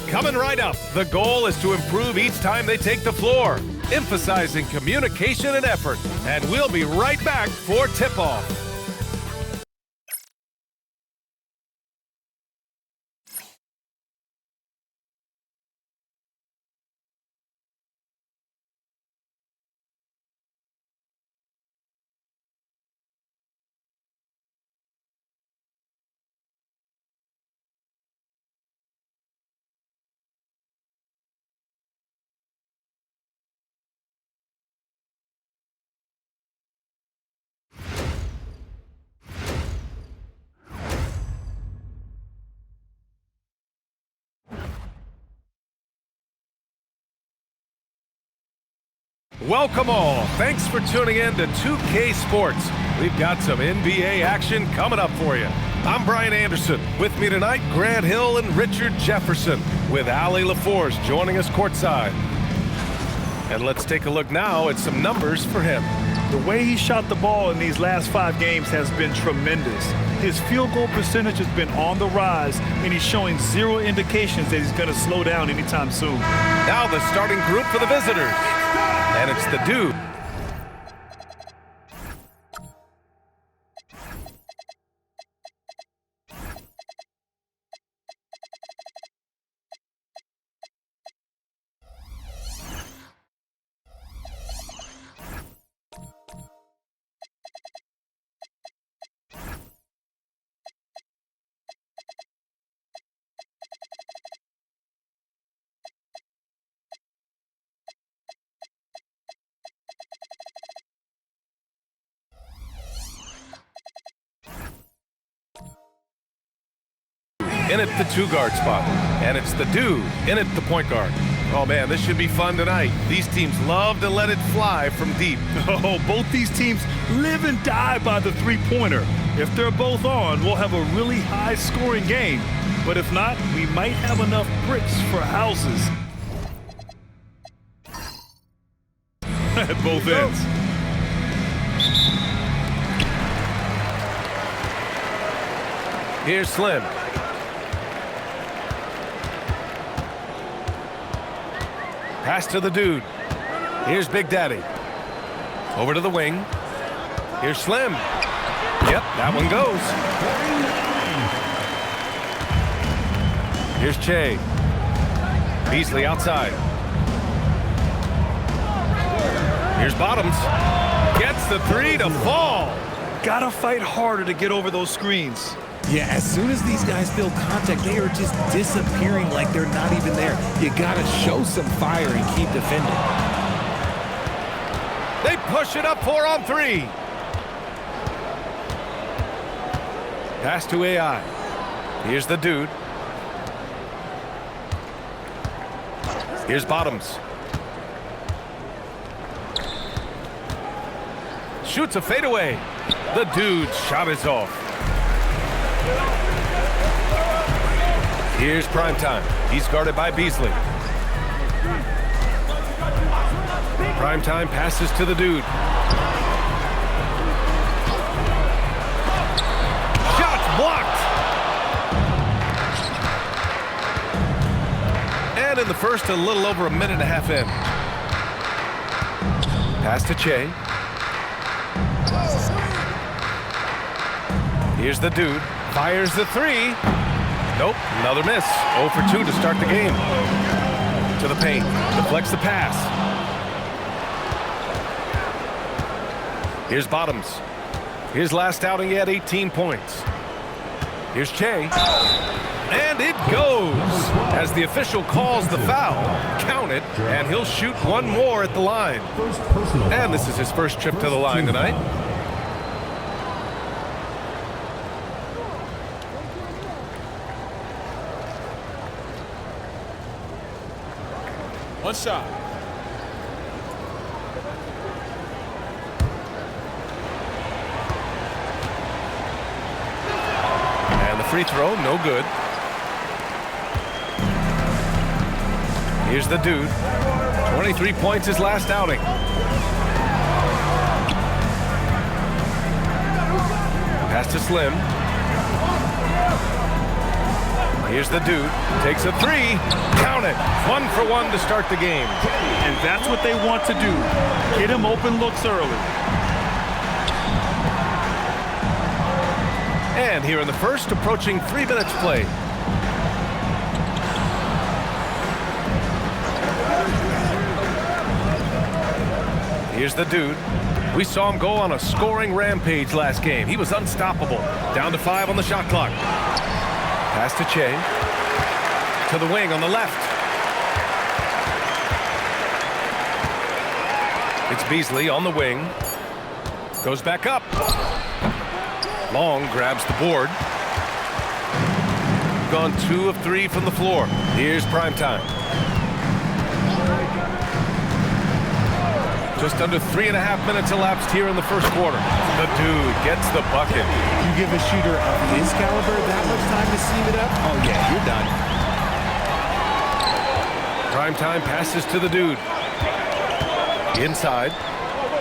Coming right up, the goal is to improve each time they take the floor, emphasizing communication and effort. And we'll be right back for tip-off. Welcome all. Thanks for tuning in to 2K Sports. We've got some NBA action coming up for you. I'm Brian Anderson. With me tonight, Grant Hill and Richard Jefferson, with Allie LaForce joining us courtside. And let's take a look now at some numbers for him. The way he shot the ball in these last 5 games has been tremendous. His field goal percentage has been on the rise, and he's showing zero indications that he's going to slow down anytime soon. Now the starting group for the visitors. And it's the dude. In at the 2-guard spot. And it's the dude in at the point guard. Oh man, this should be fun tonight. These teams love to let it fly from deep. Oh, both these teams live and die by the three-pointer. If they're both on, we'll have a really high-scoring game. But if not, we might have enough bricks for houses. At both ends. Here's Slim. Pass to the dude. Here's Big Daddy. Over to the wing. Here's Slim. Yep, that one goes. Here's Che. Beasley outside. Here's Bottoms. Gets the 3 to fall. Gotta fight harder to get over those screens. Yeah, as soon as these guys feel contact, they are just disappearing like they're not even there. You gotta show some fire and keep defending. They push it up 4-on-3. Pass to AI. Here's the dude. Here's Bottoms. Shoots a fadeaway. The dude's shot is off. Here's Primetime. He's guarded by Beasley. Primetime passes to the dude. Shot's blocked. And in the first, a little over a minute and a half in. Pass to Che. Here's the dude. Fires the 3. Nope, another miss. 0 for 2 to start the game. To the paint. Deflects the pass. Here's Bottoms. His last outing, he had 18 points. Here's Che. And it goes. As the official calls the foul, count it, and he'll shoot one more at the line. And this is his first trip to the line tonight. One shot. And the free throw, no good. Here's the dude. 23 points his last outing. Pass to Slim. Here's the dude. Takes a three. Count it. 1 for 1 to start the game. And that's what they want to do. Get him open looks early. And here in the first, approaching 3 minutes played. Here's the dude. We saw him go on a scoring rampage last game. He was unstoppable. Down to 5 on the shot clock. Pass to Che. To the wing on the left. It's Beasley on the wing. Goes back up. Long grabs the board. Gone 2 of 3 from the floor. Here's Primetime. Just under 3.5 minutes elapsed here in the first quarter. The dude gets the bucket. You give a shooter of his caliber that much time to seam it up? Oh, yeah, you're done. Primetime passes to the dude. Inside.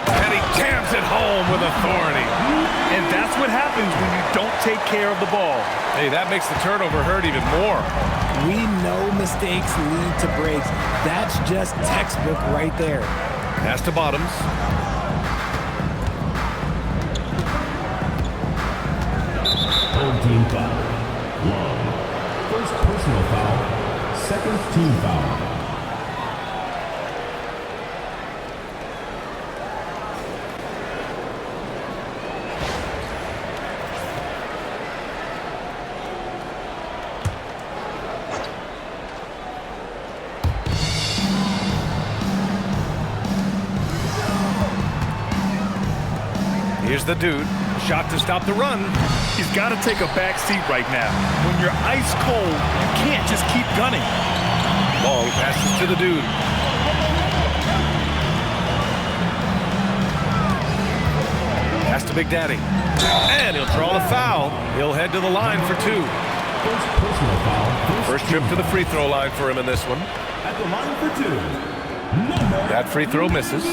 And he jams it home with authority. And that's what happens when you don't take care of the ball. Hey, that makes the turnover hurt even more. We know mistakes lead to breaks. That's just textbook right there. Pass to Bottoms. Third team foul. Long. First personal foul. Second team foul. Here's the dude. Shot to stop the run. He's got to take a back seat right now. When you're ice cold, you can't just keep gunning. Long passes to the dude. Pass to Big Daddy. And he'll draw the foul. He'll head to the line for 2. First personal foul. First trip to the free throw line for him in this one. At the line for 2. That free throw misses.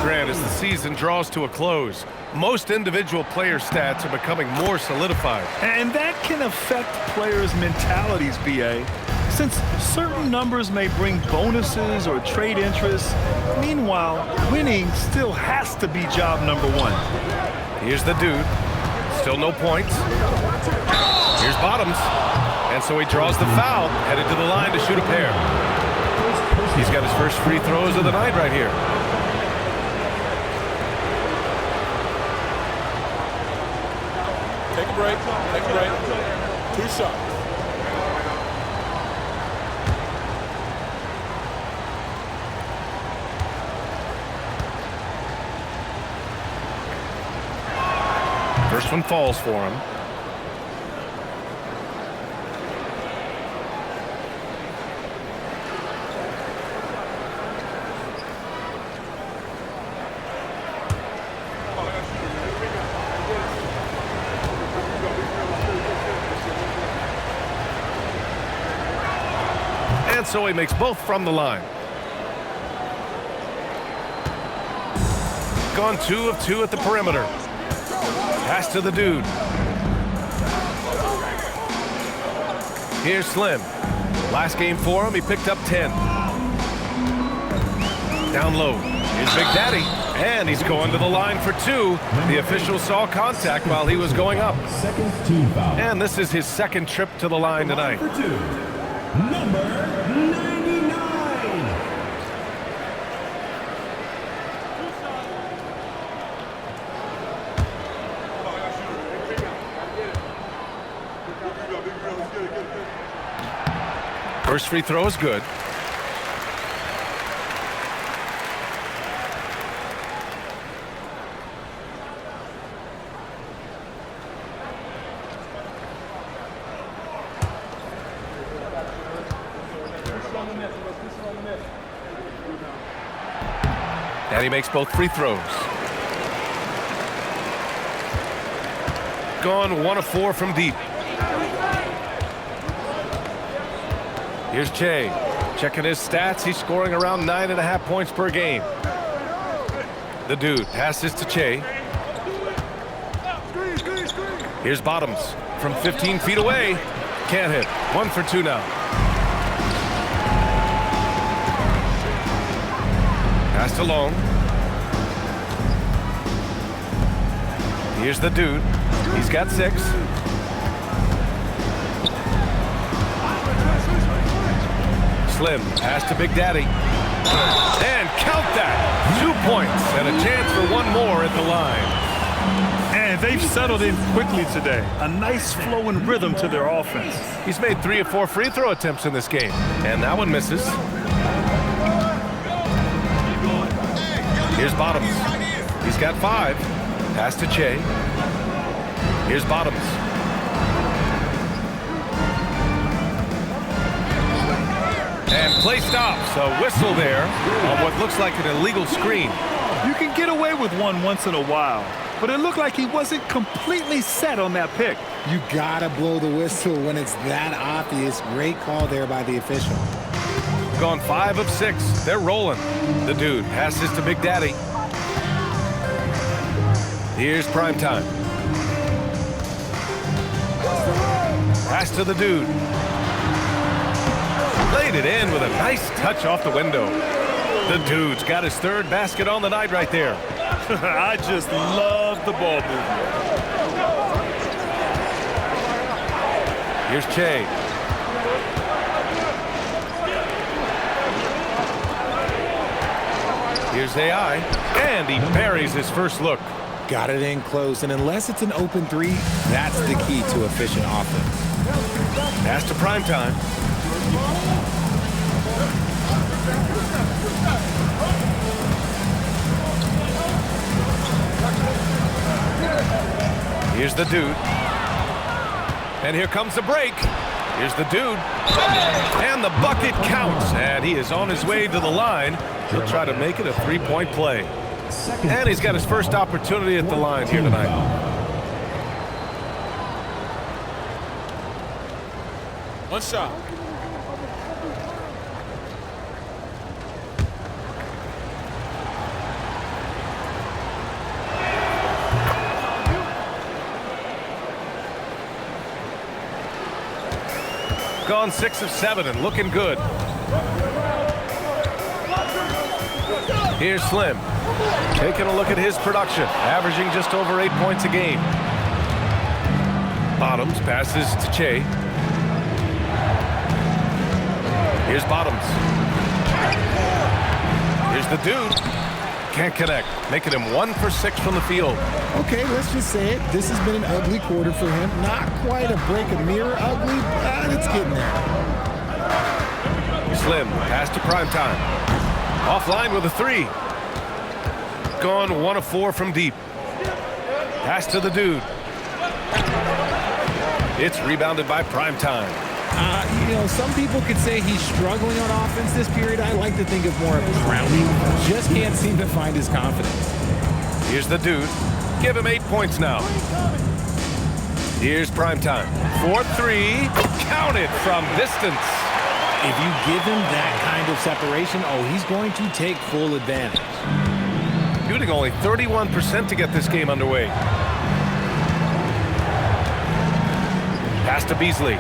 Grant, as the season draws to a close, most individual player stats are becoming more solidified. And that can affect players' mentalities, BA. Since certain numbers may bring bonuses or trade interest, meanwhile, winning still has to be job number 1. Here's the dude. Still no points. Here's Bottoms. And so he draws the foul, headed to the line to shoot a pair. He's got his first free throws of the night right here. Take a break. Take a break. 2 shots. First one falls for him. And so he makes both from the line. Gone 2 of 2 at the perimeter. Pass to the dude. Here's Slim. Last game for him, he picked up 10. Down low. Here's Big Daddy. And he's going to the line for 2. The official saw contact while he was going up. Second team foul. And this is his second trip to the line tonight. For 2. Number 99. First free throw is good. And he makes both free throws. Gone 1 of 4 from deep. Here's Che. Checking his stats. He's scoring around 9.5 points per game. The dude passes to Che. Here's Bottoms from 15 feet away. Can't hit. 1 for 2 now. Passed along. Here's the dude. He's got 6. Slim, pass to Big Daddy. And count that! 2 points and a chance for one more at the line. And they've settled in quickly today. A nice flow and rhythm to their offense. He's made 3 or 4 free throw attempts in this game. And that one misses. Here's Bottoms. He's got 5. Pass to Che. Here's Bottoms. And play stops. A whistle there on what looks like an illegal screen. You can get away with one once in a while, but it looked like he wasn't completely set on that pick. You gotta blow the whistle when it's that obvious. Great call there by the official. Gone 5 of 6. They're rolling. The dude passes to Big Daddy. Here's prime time. Pass to the dude. Laid it in with a nice touch off the window. The dude's got his 3rd basket on the night right there. I just love the ball movement. Here's Che. Here's AI. And he buries his first look. Got it in close, and unless it's an open 3, that's the key to efficient offense. Pass to prime time. Here's the dude. And here comes the break. Here's the dude. And the bucket counts. And he is on his way to the line. He'll try to make it a 3-point play. And he's got his first opportunity at the line here tonight. One shot. Gone 6 of 7 and looking good. Here's Slim. Taking a look at his production, averaging just over 8 points a game. Bottoms passes to Che. Here's Bottoms. Here's the dude. Can't connect, making him 1 for 6 from the field. Okay, let's just say it. This has been an ugly quarter for him. Not quite a break a mirror ugly, but it's getting there. Slim, pass to prime time. Offline with a 3. Gone 1 of 4 from deep. Pass to the dude. It's rebounded by prime time. You know, some people could say he's struggling on offense this period. I like to think of more of drowning. Just can't seem to find his confidence. Here's the dude. Give him 8 points now. Here's prime time. 4-3. Count it from distance. If you give him that kind of separation, he's going to take full advantage. Shooting only 31% to get this game underway. Pass to Beasley.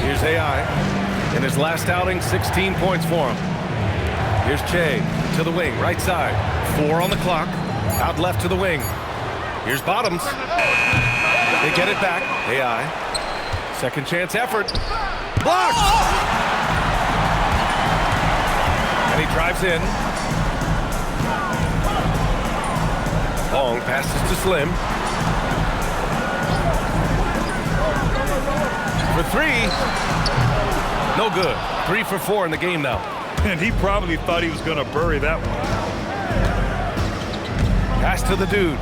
Here's AI. In his last outing, 16 points for him. Here's Che to the wing, right side. 4 on the clock. Out left to the wing. Here's Bottoms. They get it back. AI. Second chance effort. Blocked! And he drives in. Long passes to Slim. For 3. No good. 3 for 4 in the game now. And he probably thought he was going to bury that one. Pass to the dude.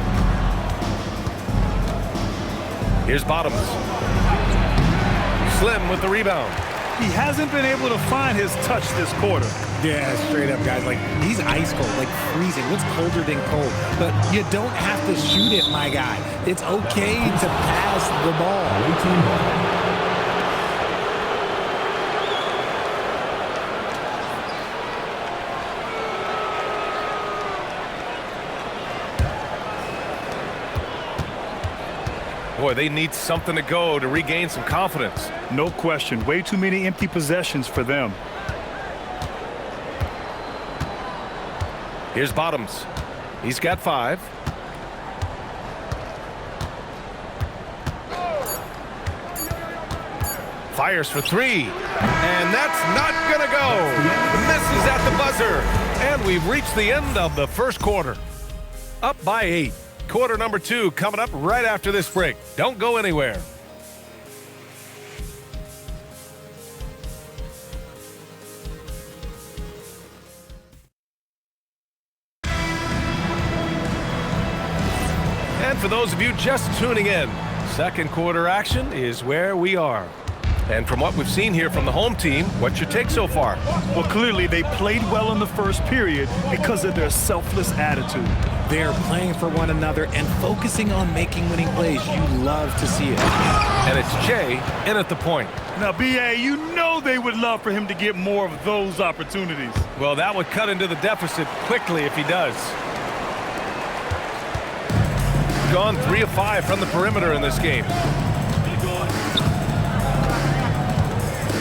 Here's Bottoms. Slim with the rebound. He hasn't been able to find his touch this quarter. Yeah, straight up, guys. Like, he's ice cold, like freezing. What's colder than cold? But you don't have to shoot it, my guy. It's okay to pass the ball. Boy, they need something to go to regain some confidence. No question. Way too many empty possessions for them. Here's Bottoms. He's got 5. Fires for 3. And that's not going to go. Misses at the buzzer. And we've reached the end of the first quarter. Up by 8. Quarter number 2 coming up right after this break. Don't go anywhere. And for those of you just tuning in, second quarter action is where we are. And from what we've seen here from the home team, what's your take so far? Well, clearly they played well in the first period because of their selfless attitude. They're playing for one another and focusing on making winning plays. You love to see it. And it's Jay in at the point. Now, BA, you know they would love for him to get more of those opportunities. Well, that would cut into the deficit quickly if he does. Gone 3 of 5 from the perimeter in this game.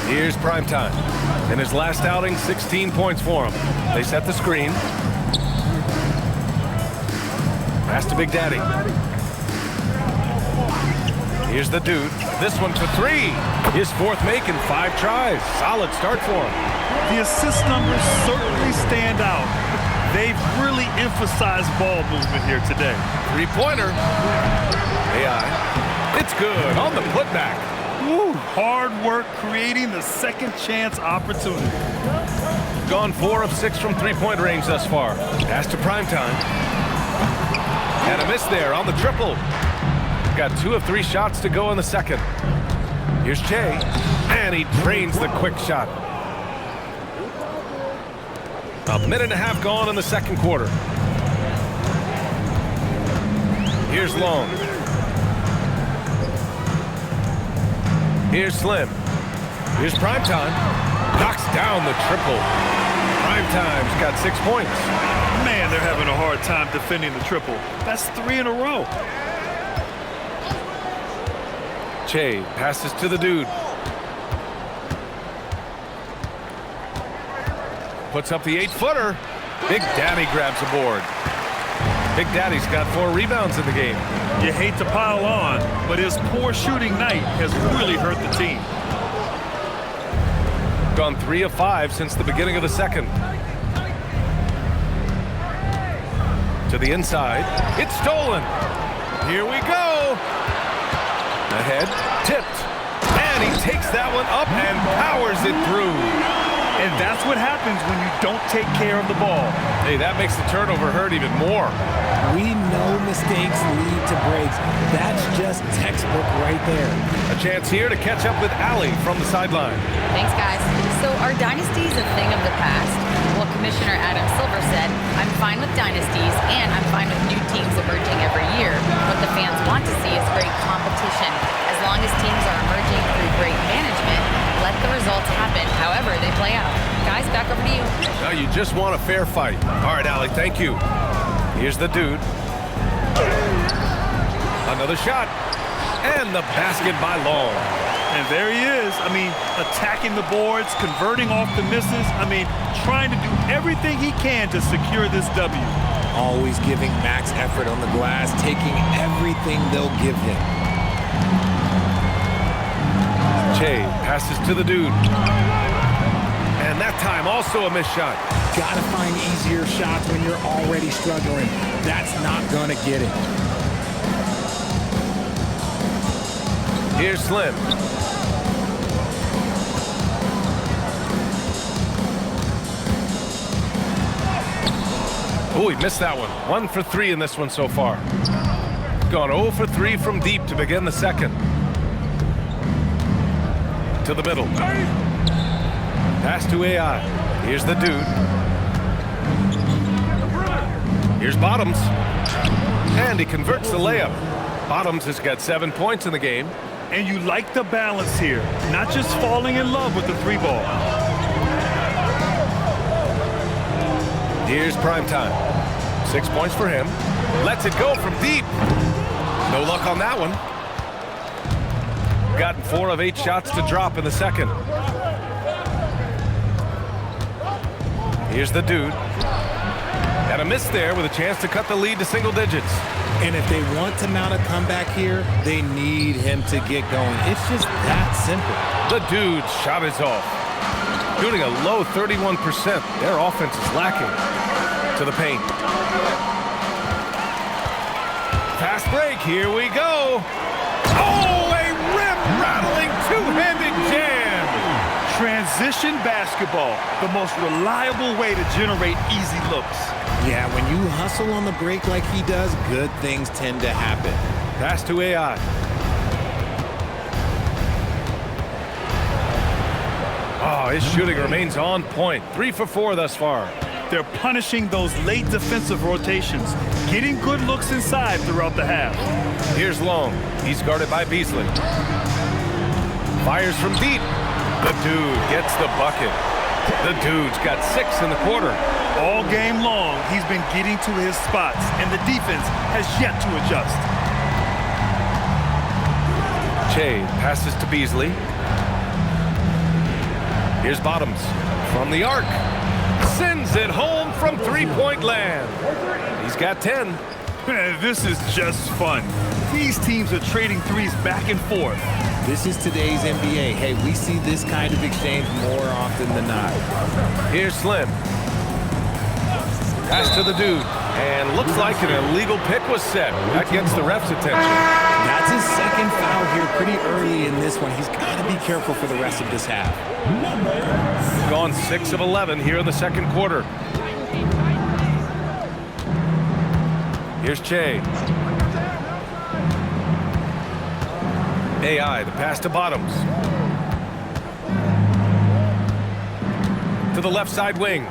Here's Primetime. In his last outing, 16 points for him. They set the screen. Pass to Big Daddy. Here's the dude. This one for 3. His 4th make in 5 tries. Solid start for him. The assist numbers certainly stand out. They've really emphasized ball movement here today. 3-pointer. AI. It's good on the putback. Woo, hard work creating the second chance opportunity. Gone 4 of 6 from 3-point range thus far. Pass to Primetime. And a miss there on the triple. Got 2 of 3 shots to go in the second. Here's Jay. And he drains the quick shot. A minute and a half gone in the second quarter. Here's Long. Here's Slim. Here's Primetime. Knocks down the triple. Primetime's got 6 points. Man, they're having a hard time defending the triple. That's 3 in a row. Che passes to the dude. Puts up the 8-footer. Big Daddy grabs a board. Big Daddy's got 4 rebounds in the game. You hate to pile on, but his poor shooting night has really hurt the team. Gone 3 of 5 since the beginning of the second. To the inside. It's stolen. Here we go. Ahead. Tipped. And he takes that one up and powers it through. And that's what happens when you don't take care of the ball. Hey, that makes the turnover hurt even more. We know mistakes lead to breaks. That's just textbook right there. A chance here to catch up with Allie from the sideline. Thanks, guys. So are dynasties a thing of the past? Well, Commissioner Adam Silver said, I'm fine with dynasties and I'm fine with new teams emerging every year. What the fans want to see is great competition. As long as teams are emerging through great management, let the results happen however they play out. Guys, back over to you. Now you just want a fair fight. All right, Allie, thank you. Here's the dude. Another shot. And the basket by Long. And there he is. I mean, attacking the boards, converting off the misses. I mean, trying to do everything he can to secure this W. Always giving max effort on the glass, taking everything they'll give him. Che passes to the dude. And that time also a missed shot. Gotta find easier shots when you're already struggling. That's not gonna get it. Here's Slim. Oh, he missed that one. 1 for 3 in this one so far. Gone 0 for 3 from deep to begin the second. To the middle. Pass to AI. Here's the dude. Here's Bottoms. And he converts the layup. Bottoms has got 7 points in the game. And you like the balance here, not just falling in love with the 3-ball. Here's Primetime. 6 points for him. Lets it go from deep. No luck on that one. gotten 4 of 8 shots to drop in the second. Here's the dude. Got a miss there with a chance to cut the lead to single digits. And if they want to mount a comeback here, they need him to get going. It's just that simple. The dude's shot is off. Shooting a low 31%. Their offense is lacking. To the paint. Fast break. Here we go. Oh, a rim-rattling two-handed jam. Transition basketball, the most reliable way to generate easy looks. Yeah, when you hustle on the break like he does, good things tend to happen. Pass to AI. Oh, his shooting remains on point. 3 for 4 thus far. They're punishing those late defensive rotations, getting good looks inside throughout the half. Here's Long. He's guarded by Beasley. Fires from deep. The dude gets the bucket. The dude's got 6 in the quarter. All game long, he's been getting to his spots, and the defense has yet to adjust. Che passes to Beasley. Here's Bottoms from the arc. Sends it home from three-point land. He's got 10. This is just fun. These teams are trading threes back and forth. This is today's NBA. Hey, we see this kind of exchange more often than not. Here's Slim. Pass to the dude. And looks like an illegal pick was set. That gets the ref's attention. That's his second foul here pretty early in this one. He's got to be careful for the rest of this half. Gone 6 of 11 here in the second quarter. Here's Che. AI, the pass to Bottoms. To the left side wing.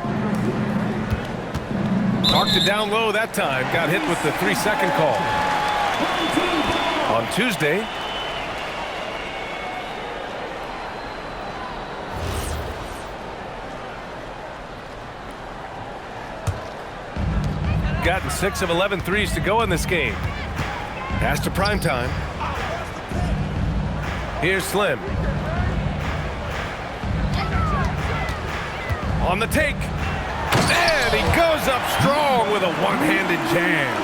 Marked it down low that time. Got hit with the 3-second call. On Tuesday, gotten 6 of 11 threes to go in this game. Pass to Primetime. Here's Slim. On the take. And he goes up strong with a one-handed jam.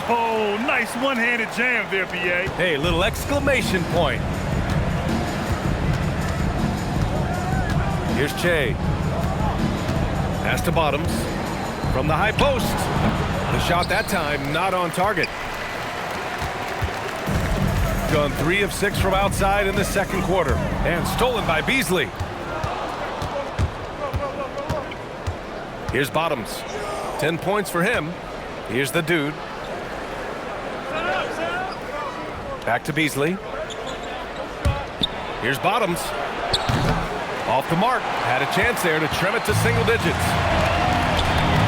Oh, nice one-handed jam there, BA. Hey, little exclamation point. Here's Che. Pass to Bottoms. From the high post. The shot that time not on target. Gone 3 of 6 from outside in the second quarter. And stolen by Beasley. Here's Bottoms. 10 points for him. Here's the dude. Back to Beasley. Here's Bottoms. Off the mark. Had a chance there to trim it to single digits.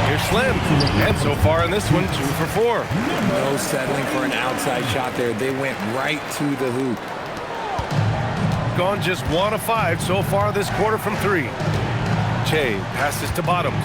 Here's Slim. And so far in this one, 2 for 4. No settling for an outside shot there. They went right to the hoop. Gone just 1 of 5 so far this quarter from 3. Che passes to Bottoms.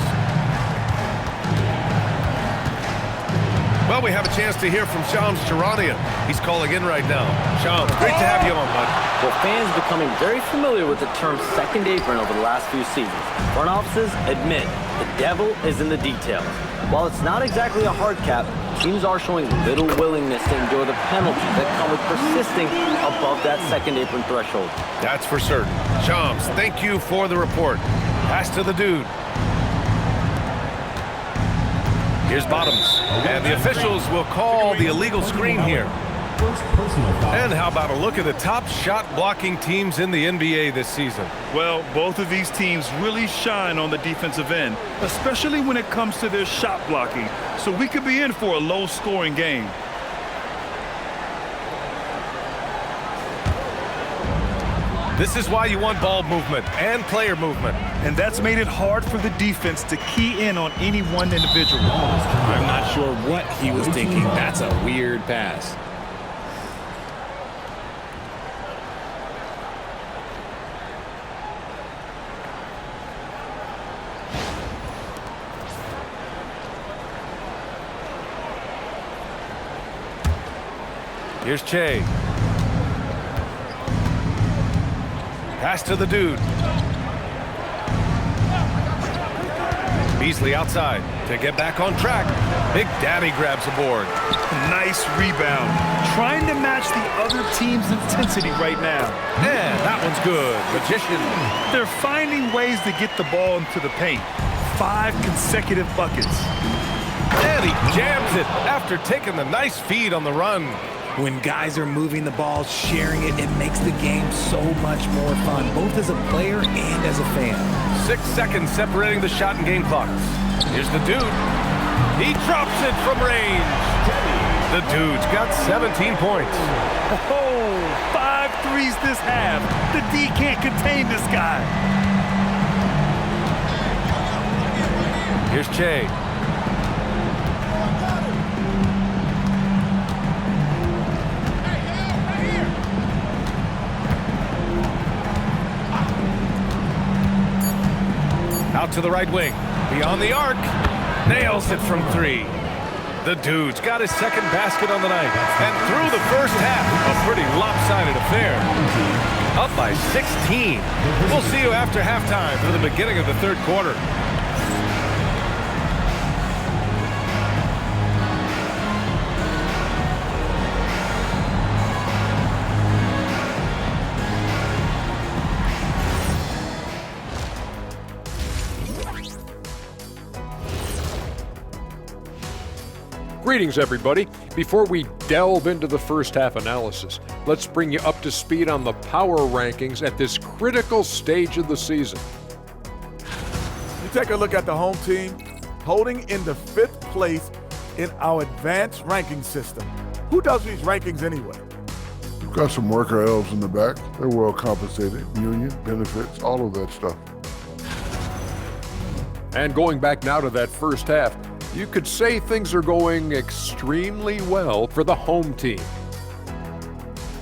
Well, we have a chance to hear from Shams Charania. He's calling in right now. Shams, great to have you on, bud. Well, fans becoming very familiar with the term second apron over the last few seasons. Front offices admit the devil is in the details. While it's not exactly a hard cap, teams are showing little willingness to endure the penalties that come with persisting above that second apron threshold. That's for certain. Shams, thank you for the report. Pass to the dude. Here's Bottoms. And the officials will call the illegal screen here. And how about a look at the top shot blocking teams in the NBA this season? Well, both of these teams really shine on the defensive end, especially when it comes to their shot blocking. So we could be in for a low-scoring game. This is why you want ball movement and player movement. And that's made it hard for the defense to key in on any one individual. I'm not sure what he was thinking. That's a weird pass. Here's Che. Pass to the dude. Beasley outside to get back on track. Big Daddy grabs a board. Nice rebound. Trying to match the other team's intensity right now. And that one's good. Magician. They're finding ways to get the ball into the paint. 5 consecutive buckets. And he jams it after taking the nice feed on the run. When guys are moving the ball, sharing it, it makes the game so much more fun, both as a player and as a fan. 6 seconds separating the shot and game clocks. Here's the dude. He drops it from range. The dude's got 17 points. Oh, 5 threes this half. The D can't contain this guy. Here's Che. Out to the right wing. Beyond the arc. Nails it from 3. The dude's got his second basket on the night. And through the first half, a pretty lopsided affair. Up by 16. We'll see you after halftime for the beginning of the third quarter. Greetings, everybody. Before we delve into the first half analysis, let's bring you up to speed on the power rankings at this critical stage of the season. You take a look at the home team, holding in the 5th place in our advanced ranking system. Who does these rankings anyway? We've got some worker elves in the back. They're well compensated, union, benefits, all of that stuff. And going back now to that first half, you could say things are going extremely well for the home team.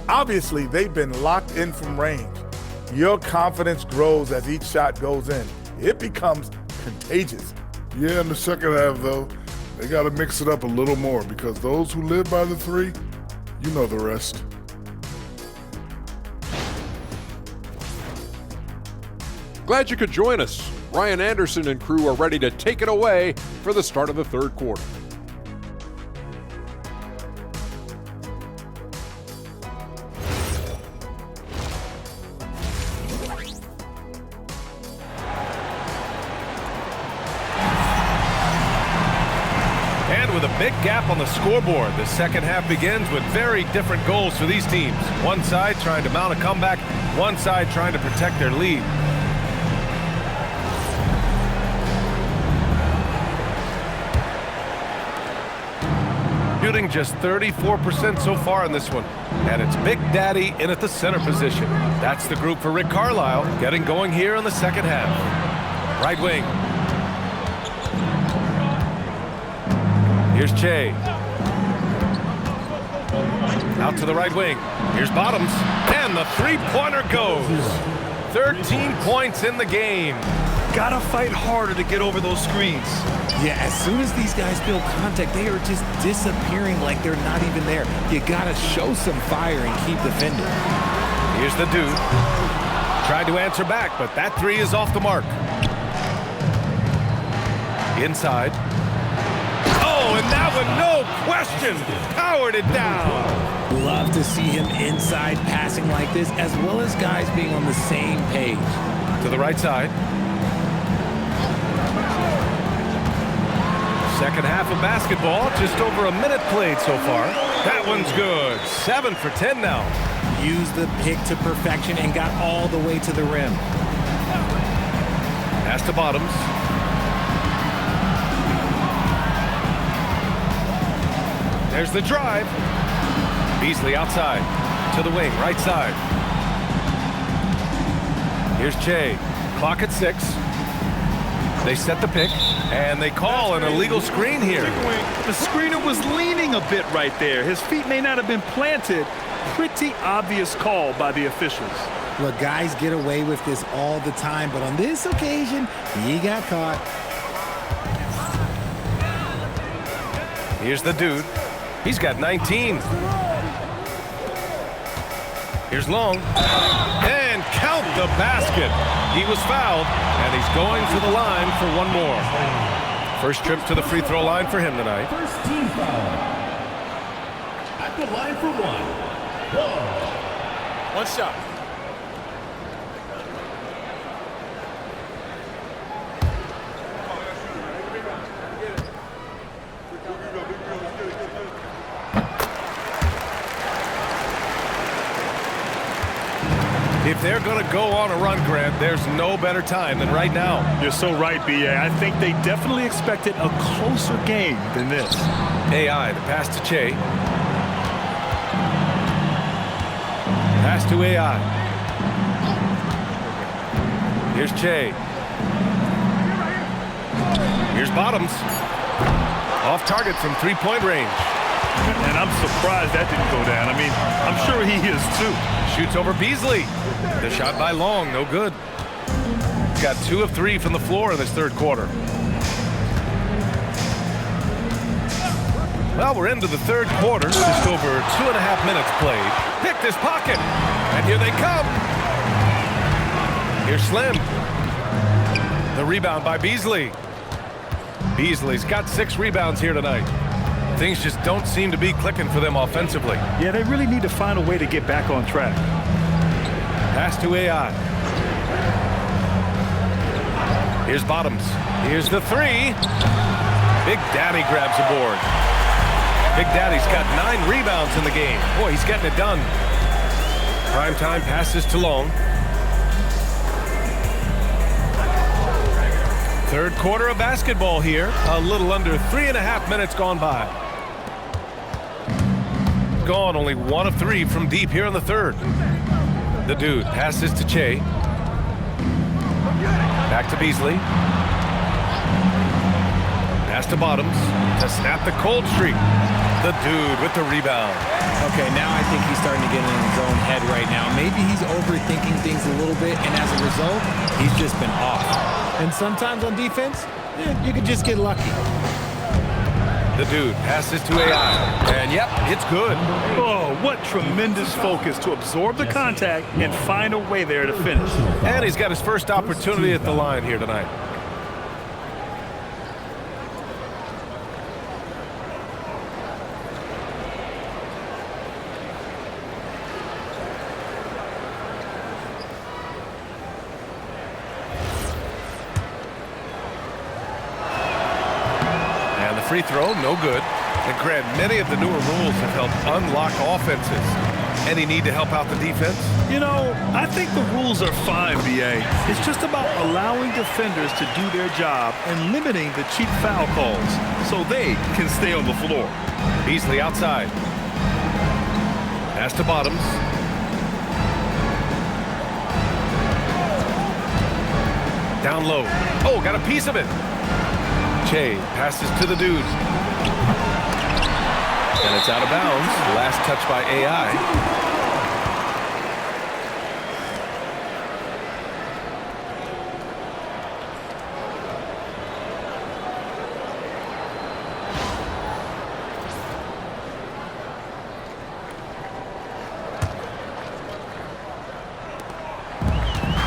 Obviously, they've been locked in from range. Your confidence grows as each shot goes in. It becomes contagious. Yeah, in the second half, though, they got to mix it up a little more because those who live by the 3, you know the rest. Glad you could join us. Ryan Anderson and crew are ready to take it away for the start of the third quarter. And with a big gap on the scoreboard, the second half begins with very different goals for these teams. One side trying to mount a comeback, one side trying to protect their lead. Shooting just 34% so far in this one. And it's Big Daddy in at the center position. That's the group for Rick Carlisle, getting going here in the second half. Right wing. Here's Che. Out to the right wing. Here's Bottoms. And the three-pointer goes. 13 points in the game. Gotta fight harder to get over those screens. Yeah, as soon as these guys feel contact, they are just disappearing like they're not even there. You gotta show some fire and keep defending. Here's the dude. Tried to answer back, but that 3 is off the mark. Inside. Oh, and that one, no question, powered it down. Love to see him inside passing like this, as well as guys being on the same page. To the right side. Second half of basketball, just over a minute played so far. That one's good. 7 for 10 now. Used the pick to perfection and got all the way to the rim. Pass to Bottoms. There's the drive. Beasley outside. To the wing, right side. Here's Che. Clock at 6. They set the pick, and they call an illegal screen here. The screener was leaning a bit right there. His feet may not have been planted. Pretty obvious call by the officials. Look, guys get away with this all the time, but on this occasion, he got caught. Here's the dude. He's got 19. Here's Long. And count the basket. He was fouled, and he's going to the line for one more. First trip to the free throw line for him tonight. First team foul. At the line for one. One shot. If they're going to go on a run, Grant, there's no better time than right now. You're so right, B.A. I think they definitely expected a closer game than this. AI, the pass to Che. Pass to AI. Here's Che. Here's Bottoms. Off target from three-point range. And I'm surprised that didn't go down. I mean, I'm sure he is too. Shoots over Beasley. The shot by Long, no good. He's got 2 of 3 from the floor in this third quarter. Well, we're into the third quarter. Just over 2.5 minutes played. Picked his pocket. And here they come. Here's Slim. The rebound by Beasley. Beasley's got 6 rebounds here tonight. Things just don't seem to be clicking for them offensively. Yeah, they really need to find a way to get back on track. Pass to AI. Here's Bottoms. Here's the 3. Big Daddy grabs a board. Big Daddy's got 9 rebounds in the game. Boy, he's getting it done. Primetime passes to Long. Third quarter of basketball here. A little under 3.5 minutes gone by. Gone only 1 of 3 from deep here in the third. The dude passes to Che. Back to Beasley. Pass to Bottoms to snap the cold streak. The dude with the rebound. Okay, now I think he's starting to get in his own head right now. Maybe he's overthinking things a little bit, and as a result, he's just been off. And sometimes on defense, you could just get lucky. The dude passes to AI. And yep, it's good. Oh, what tremendous focus to absorb the contact and find a way there to finish. And he's got his first opportunity at the line here tonight. Free throw, no good. And Grant, many of the newer rules have helped unlock offenses. Any need to help out the defense? You know, I think the rules are fine, B.A. It's just about allowing defenders to do their job and limiting the cheap foul calls so they can stay on the floor. Beasley outside. Pass to Bottoms. Down low. Oh, got a piece of it. Che passes to the dude. And it's out of bounds. Last touch by AI.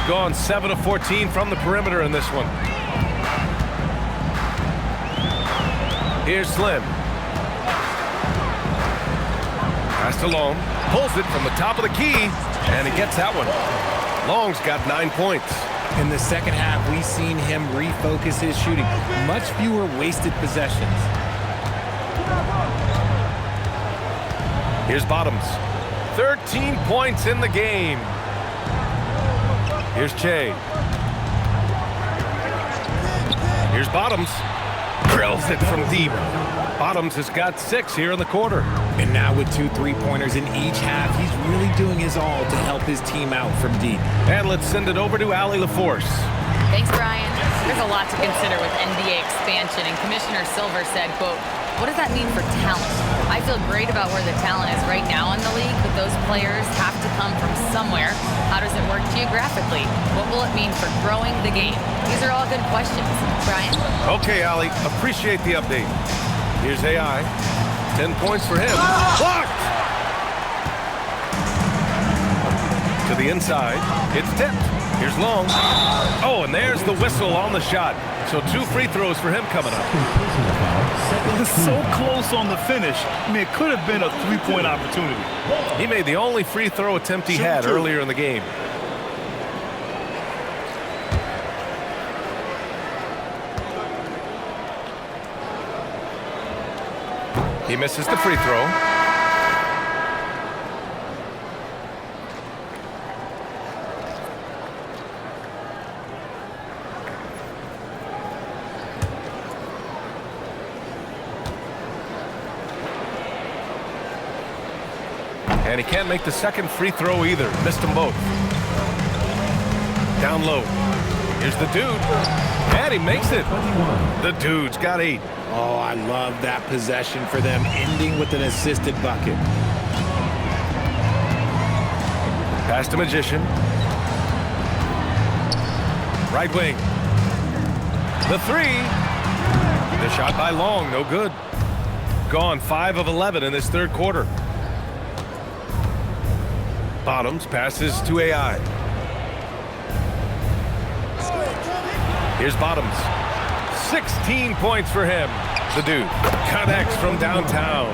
Gone 7 of 14 from the perimeter in this one. Here's Slim. Pass to Long. Pulls it from the top of the key, and he gets that one. Long's got 9 points. In the second half, we've seen him refocus his shooting. Much fewer wasted possessions. Here's Bottoms. 13 points in the game. Here's Che. Here's Bottoms. Drills it from deep. Bottoms has got 6 here in the quarter. And now with 2 3-pointers in each half, he's really doing his all to help his team out from deep. And let's send it over to Allie LaForce. Thanks, Brian. There's a lot to consider with NBA expansion, and Commissioner Silver said, quote, "What does that mean for talent? I feel great about where the talent is right now in the league, but those players have to come from somewhere. How does it work geographically? What will it mean for growing the game?" These are all good questions. Brian? Okay, Allie. Appreciate the update. Here's AI. 10 points for him. Blocked! To the inside. It's tipped. Here's Long. Oh, and there's the whistle on the shot. So 2 free throws for him coming up. It's so close on the finish. I mean, it could have been a 3-point opportunity. He made the only free throw attempt he had earlier in the game. He misses the free throw. And he can't make the second free throw either. Missed them both. Down low. Here's the dude. And he makes it. The dude's got 8. Oh, I love that possession for them, ending with an assisted bucket. Pass to Magician. Right wing. The 3. The shot by Long, no good. Gone 5 of 11 in this third quarter. Bottoms passes to AI. Here's Bottoms. 16 points for him. The dude connects from downtown.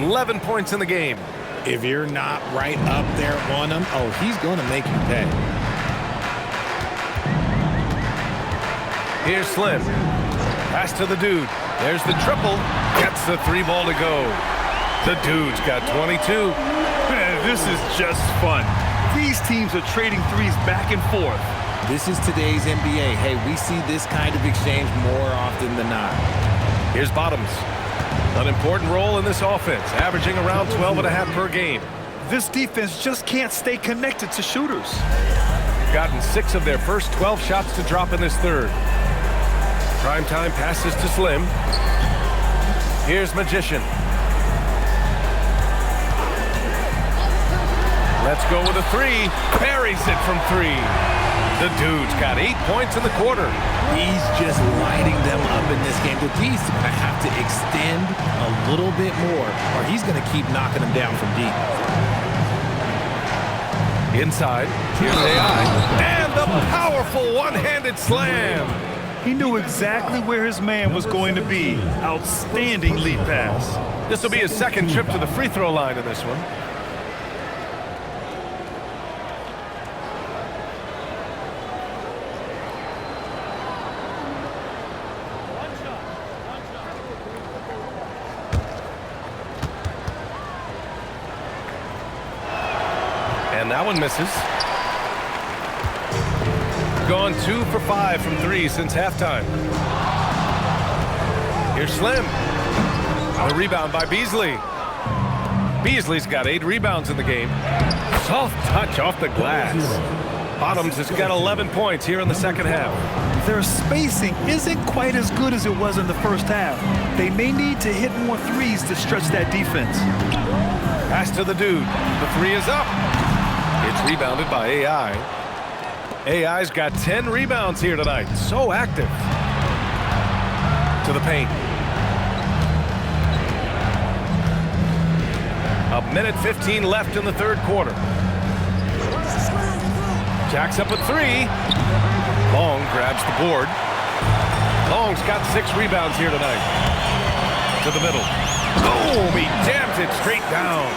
11 points in the game. If you're not right up there on him, oh, he's going to make you pay. Here's Slim. Pass to the dude. There's the triple. Gets the 3 ball to go. The dude's got 22. Man, this is just fun. These teams are trading threes back and forth. This is today's NBA. Hey, we see this kind of exchange more often than not. Here's Bottoms. An important role in this offense, averaging around 12.5 per game. This defense just can't stay connected to shooters. Gotten 6 of their first 12 shots to drop in this third. Primetime passes to Slim. Here's Magician. Let's go with a 3. Buries it from 3. The dude's got 8 points in the quarter. He's just lighting them up in this game. The D's going to have to extend a little bit more, or he's going to keep knocking them down from deep. Inside, here's AI. And the powerful one-handed slam. He knew exactly where his man was going to be. Outstanding lead pass. This will be his second trip to the free throw line in this one. And that one misses. Gone 2 for 5 from 3 since halftime. Here's Slim. The rebound by Beasley. Beasley's got 8 rebounds in the game. Soft touch off the glass. Bottoms has got 11 points here in the second half. Their spacing isn't quite as good as it was in the first half. They may need to hit more threes to stretch that defense. Pass to the dude. The 3 is up. It's rebounded by AI. AI's got 10 rebounds here tonight. So active. To the paint. A minute 15 left in the third quarter. Jacks up a 3. Long grabs the board. Long's got 6 rebounds here tonight. To the middle. Boom! He jams it straight down.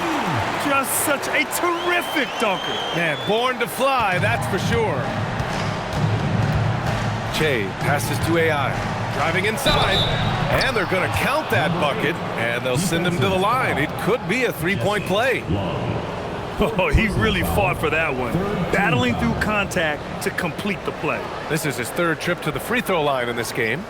Just such a terrific dunker. Man, born to fly, that's for sure. Che passes to AI. Driving inside. And they're going to count that bucket. And they'll send him to the line. It could be a 3-point play. Oh, he really fought for that one. Battling through contact to complete the play. This is his 3rd trip to the free throw line in this game.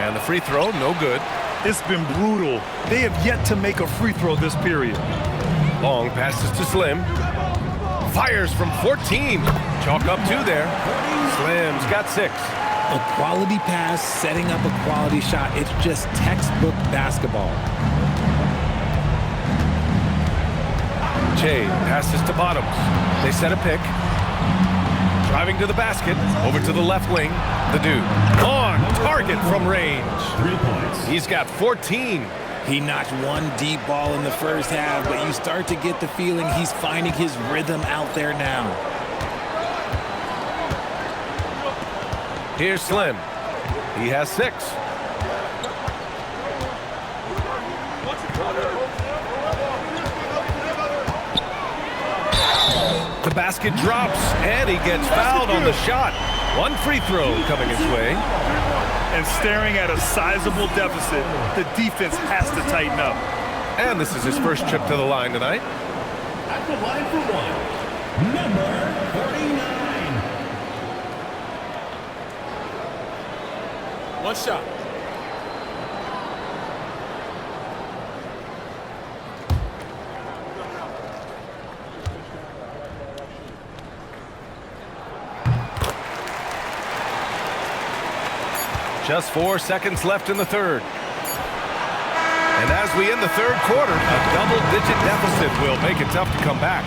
And the free throw, no good. It's been brutal. They have yet to make a free throw this period. Long passes to Slim. Fires from 14. Chalk up 2 there. Slim's got 6. A quality pass, setting up a quality shot. It's just textbook basketball. Che passes to Bottoms. They set a pick. Driving to the basket, over to the left wing, the dude. On target from range. 3 points. He's got 14. He knocked one deep ball in the first half, but you start to get the feeling he's finding his rhythm out there now. Here's Slim. He has 6. The basket drops, and he gets fouled on the shot. One free throw coming his way. And staring at a sizable deficit, the defense has to tighten up. And this is his first trip to the line tonight. At the line for one, number 49. One shot. Just 4 seconds left in the third. And as we end the third quarter, a double-digit deficit will make it tough to come back.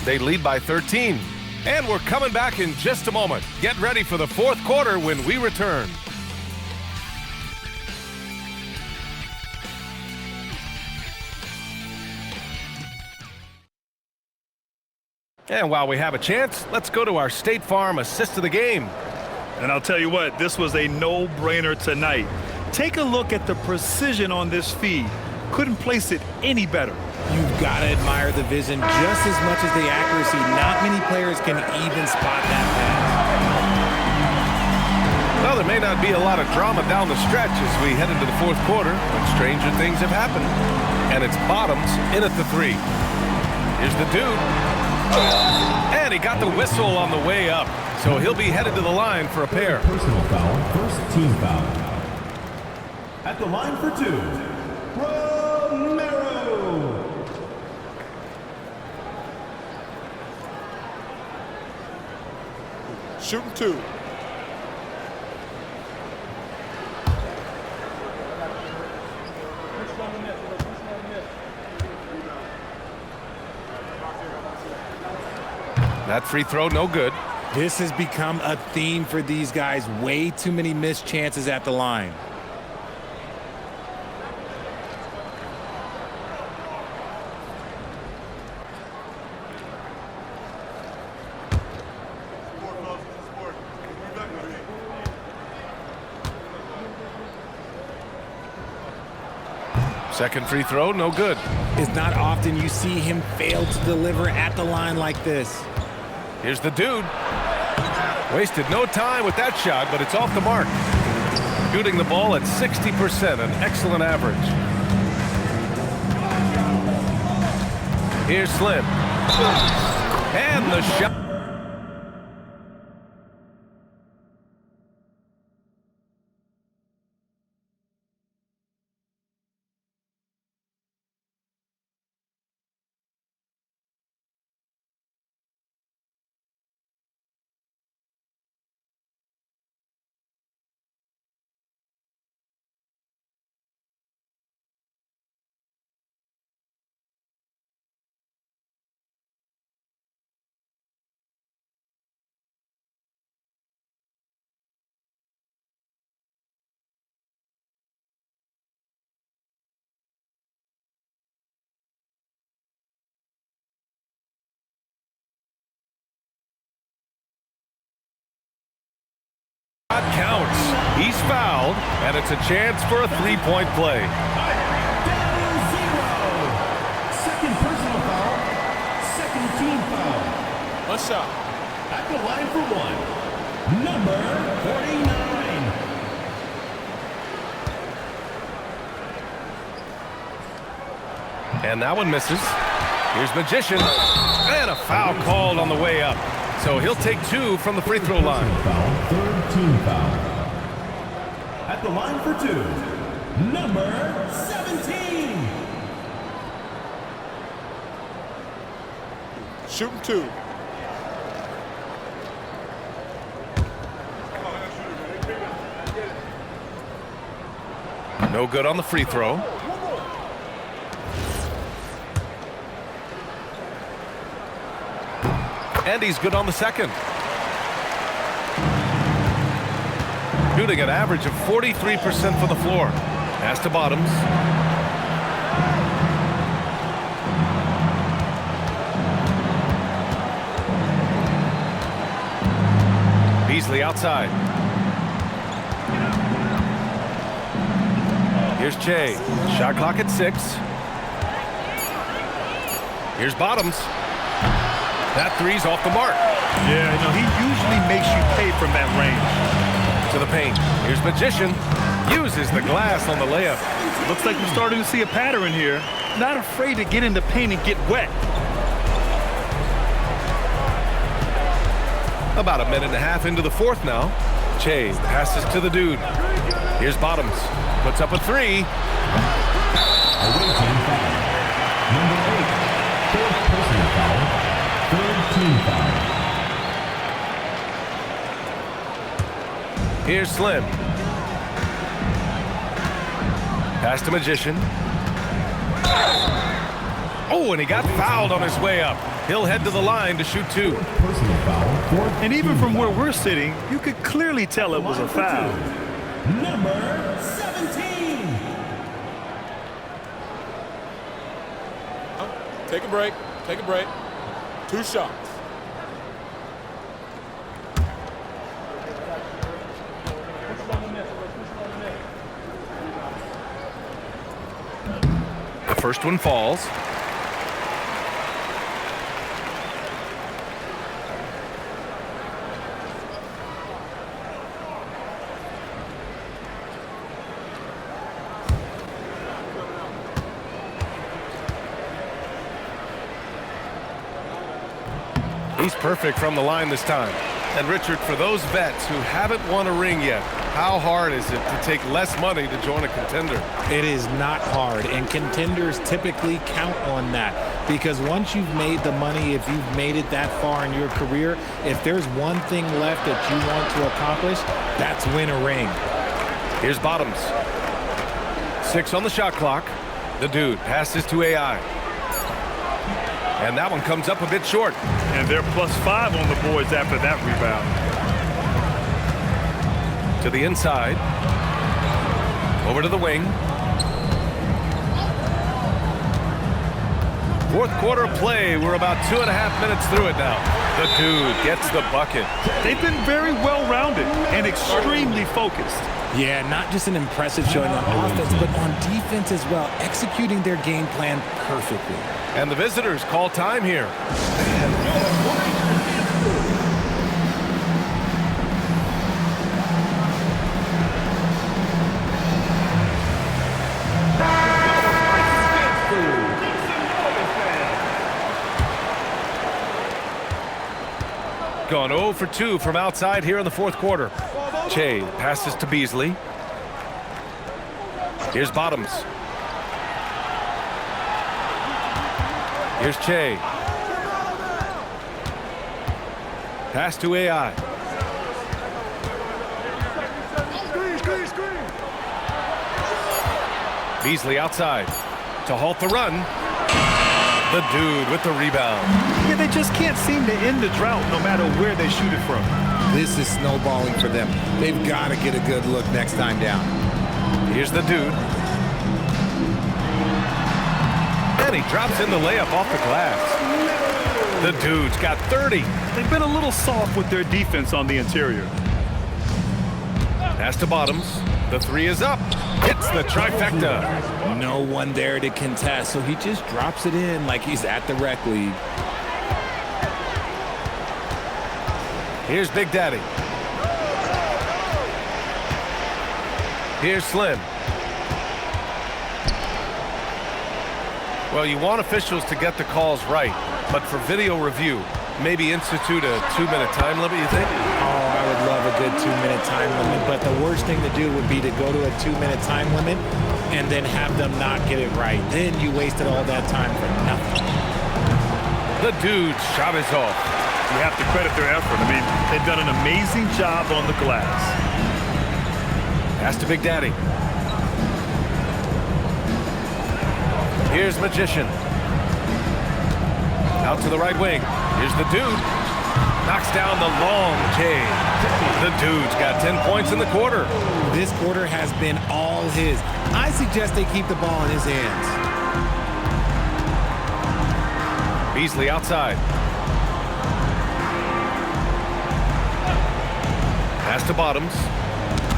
They lead by 13. And we're coming back in just a moment. Get ready for the fourth quarter when we return. And while we have a chance, let's go to our State Farm assist of the game. And I'll tell you what, this was a no-brainer tonight. Take a look at the precision on this feed. Couldn't place it any better. You've got to admire the vision just as much as the accuracy. Not many players can even spot that pass. Well, there may not be a lot of drama down the stretch as we head into the fourth quarter, but stranger things have happened. And it's Bottoms in at the 3. Here's the dude. And he got the whistle on the way up. So he'll be headed to the line for a pair. Personal foul, first team foul. At the line for 2, Romero. Shooting 2. That free throw, no good. This has become a theme for these guys. Way too many missed chances at the line. Second free throw, no good. It's not often you see him fail to deliver at the line like this. Here's the dude. Wasted no time with that shot, but it's off the mark. Shooting the ball at 60%, an excellent average. Here's Slim. And the shot. Counts. He's fouled, and it's a chance for a three-point play. Down 0. Second personal foul, second team foul. One shot. At the line for 1, number 49. And that one misses. Here's Magician. And a foul called on the way up. So he'll take 2 from the free throw line. Foul, third team foul. At the line for 2, number 17. Shooting 2. No good on the free throw. And he's good on the second. shooting an average of 43% from the floor. Pass to Bottoms. Beasley outside. Here's Che. Shot clock at 6. Here's Bottoms. That three's off the mark. Yeah, he usually makes you pay from that range. To the paint. Here's Magician. Uses the glass on the layup. Looks like we're starting to see a pattern here. Not afraid to get in the paint and get wet. About a minute and a half into the fourth now. Che passes to the dude. Here's Bottoms. Puts up a three. Away team foul. Number 8. Fourth personal foul. Third team foul. Here's Slim. Pass to Magician. Oh, and he got fouled on his way up. He'll head to the line to shoot 2. Personal foul. And even from where we're sitting, you could clearly tell it was a foul. Number 17. Take a break. Take a break. 2 shots. The first one falls. He's perfect from the line this time. And Richard, for those vets who haven't won a ring yet, how hard is it to take less money to join a contender? It is not hard, and contenders typically count on that because once you've made the money, if you've made it that far in your career, if there's one thing left that you want to accomplish, that's win a ring. Here's Bottoms. 6 on the shot clock. The dude passes to AI. And that one comes up a bit short. And they're +5 on the boards after that rebound. To the inside. Over to the wing. Fourth quarter play. We're about 2.5 minutes through it now. The dude gets the bucket. They've been very well-rounded and extremely focused. Yeah, not just an impressive showing on offense, but on defense as well, executing their game plan perfectly. And the visitors call time here. Gone 0 for 2 from outside here in the fourth quarter. Che passes to Beasley. Here's Bottoms. Here's Che. Pass to AI. Beasley outside to halt the run. The dude with the rebound. Yeah, they just can't seem to end the drought no matter where they shoot it from. This is snowballing for them. They've got to get a good look next time down. Here's the dude. And he drops in the layup off the glass. The dude's got 30. They've been a little soft with their defense on the interior. Pass to Bottoms. The three is up. Hits the trifecta. No one there to contest, so he just drops it in like he's at the rec league. Here's Big Daddy. Here's Slim. Well, you want officials to get the calls right, but for video review, maybe institute a 2-minute time limit, you think? Oh, I would love a good 2-minute time limit, but the worst thing to do would be to go to a 2-minute time limit and then have them not get it right. Then you wasted all that time for nothing. The dude's shot is off. You have to credit their effort. I mean, they've done an amazing job on the glass. Pass to Big Daddy. Here's Magician. Out to the right wing. Here's the dude. Knocks down the long J. The dude's got 10 points in the quarter. This quarter has been all his. I suggest they keep the ball in his hands. Beasley outside. Pass to Bottoms.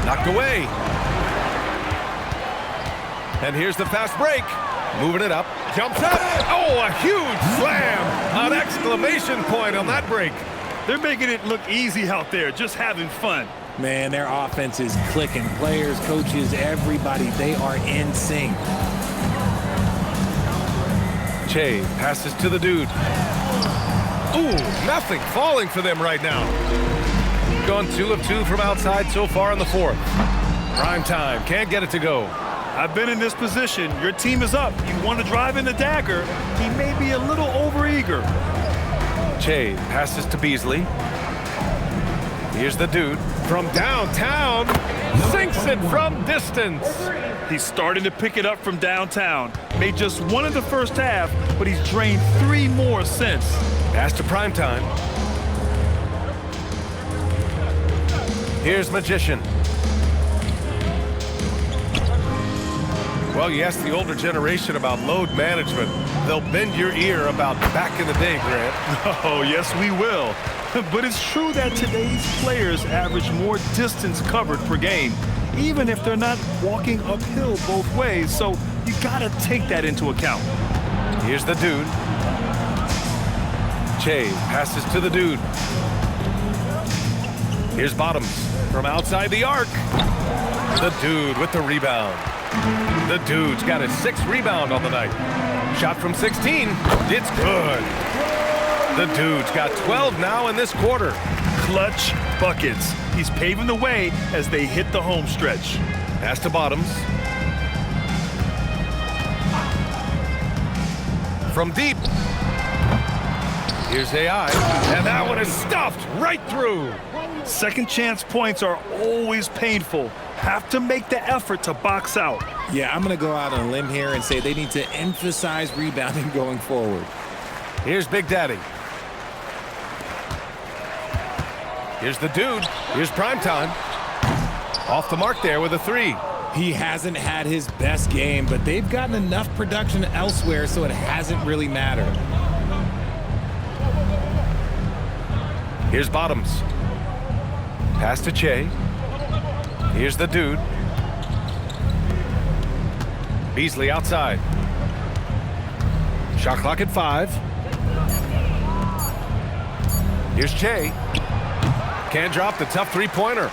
Knocked away. And here's the fast break. Moving it up. Jumps up. Oh, a huge slam. An exclamation point on that break. They're making it look easy out there, just having fun. Man, their offense is clicking. Players, coaches, everybody, they are in sync. Che passes to the dude. Ooh, nothing falling for them right now. Gone 2 of 2 from outside so far in the fourth. Prime time, can't get it to go. I've been in this position. Your team is up. You want to drive in the dagger. He may be a little overeager. Che passes to Beasley. Here's the dude from downtown. Sinks it from distance. He's starting to pick it up from downtown. Made just 1 in the first half, but he's drained 3 more since. Pass to Primetime. Here's Magician. Well, you ask the older generation about load management. They'll bend your ear about back in the day, Grant. Oh, yes, we will. But it's true that today's players average more distance covered per game, even if they're not walking uphill both ways. So you got to take that into account. Here's the dude. Che passes to the dude. Here's Bottoms from outside the arc. The dude with the rebound. The dude's got his 6th rebound on the night. Shot from 16. It's good. The dude's got 12 now in this quarter. Clutch buckets. He's paving the way as they hit the home stretch. Pass to Bottoms. From deep. Here's AI. And that one is stuffed right through. Second chance points are always painful. Have to make the effort to box out. Yeah, I'm going to go out on a limb here and say they need to emphasize rebounding going forward. Here's Big Daddy. Here's the dude. Here's Primetime. Off the mark there with a 3. He hasn't had his best game, but they've gotten enough production elsewhere, so it hasn't really mattered. Here's Bottoms. Pass to Che. Here's the dude. Beasley outside. Shot clock at 5. Here's Che. Can't drop the tough 3-pointer.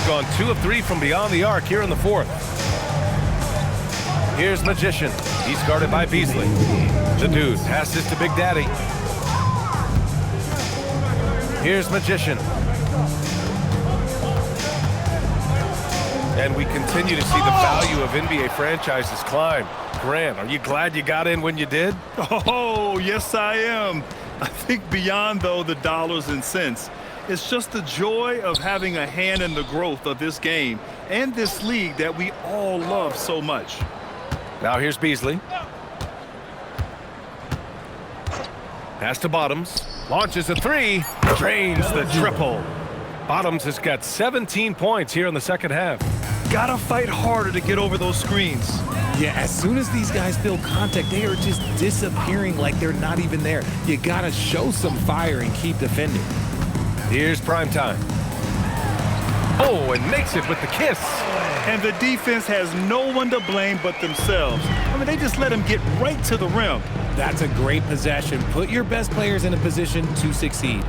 Gone 2 of 3 from beyond the arc here in the fourth. Here's Magician. He's guarded by Beasley. The dude passes to Big Daddy. Here's Magician. And we continue to see the value of NBA franchises climb. Grant, are you glad you got in when you did? Oh, yes, I am. I think beyond, though, the dollars and cents, it's just the joy of having a hand in the growth of this game and this league that we all love so much. Now here's Beasley. Pass to Bottoms. Launches a 3. Drains the triple. Bottoms has got 17 points here in the second half. Gotta fight harder to get over those screens. Yeah, as soon as these guys feel contact, they are just disappearing like they're not even there. You gotta show some fire and keep defending. Here's Primetime. Oh, and makes it with the kiss. And the defense has no one to blame but themselves. I mean, they just let him get right to the rim. That's a great possession. Put your best players in a position to succeed.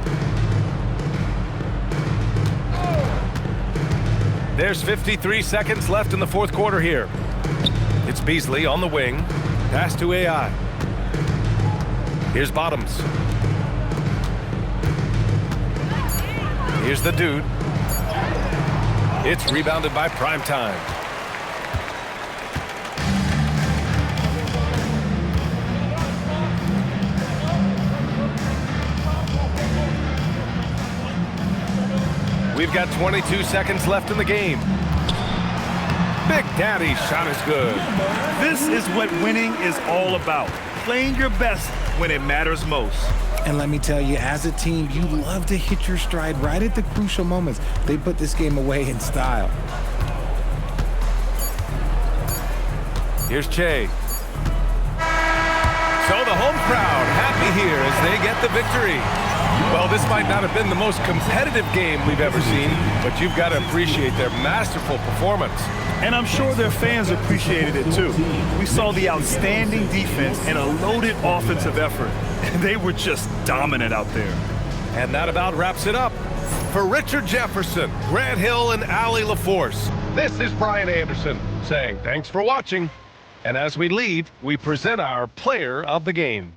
There's 53 seconds left in the fourth quarter here. It's Beasley on the wing. Pass to AI. Here's Bottoms. Here's the dude. It's rebounded by Primetime. We've got 22 seconds left in the game. Big Daddy's shot is good. This is what winning is all about. Playing your best when it matters most. And let me tell you, as a team, you love to hit your stride right at the crucial moments. They put this game away in style. Here's Che. So the home crowd happy here as they get the victory. Well, this might not have been the most competitive game we've ever seen, but you've got to appreciate their masterful performance. And I'm sure their fans appreciated it too. We saw the outstanding defense and a loaded offensive effort. They were just dominant out there. And that about wraps it up. For Richard Jefferson, Grant Hill, and Allie LaForce, this is Brian Anderson saying thanks for watching. And as we leave, we present our player of the game.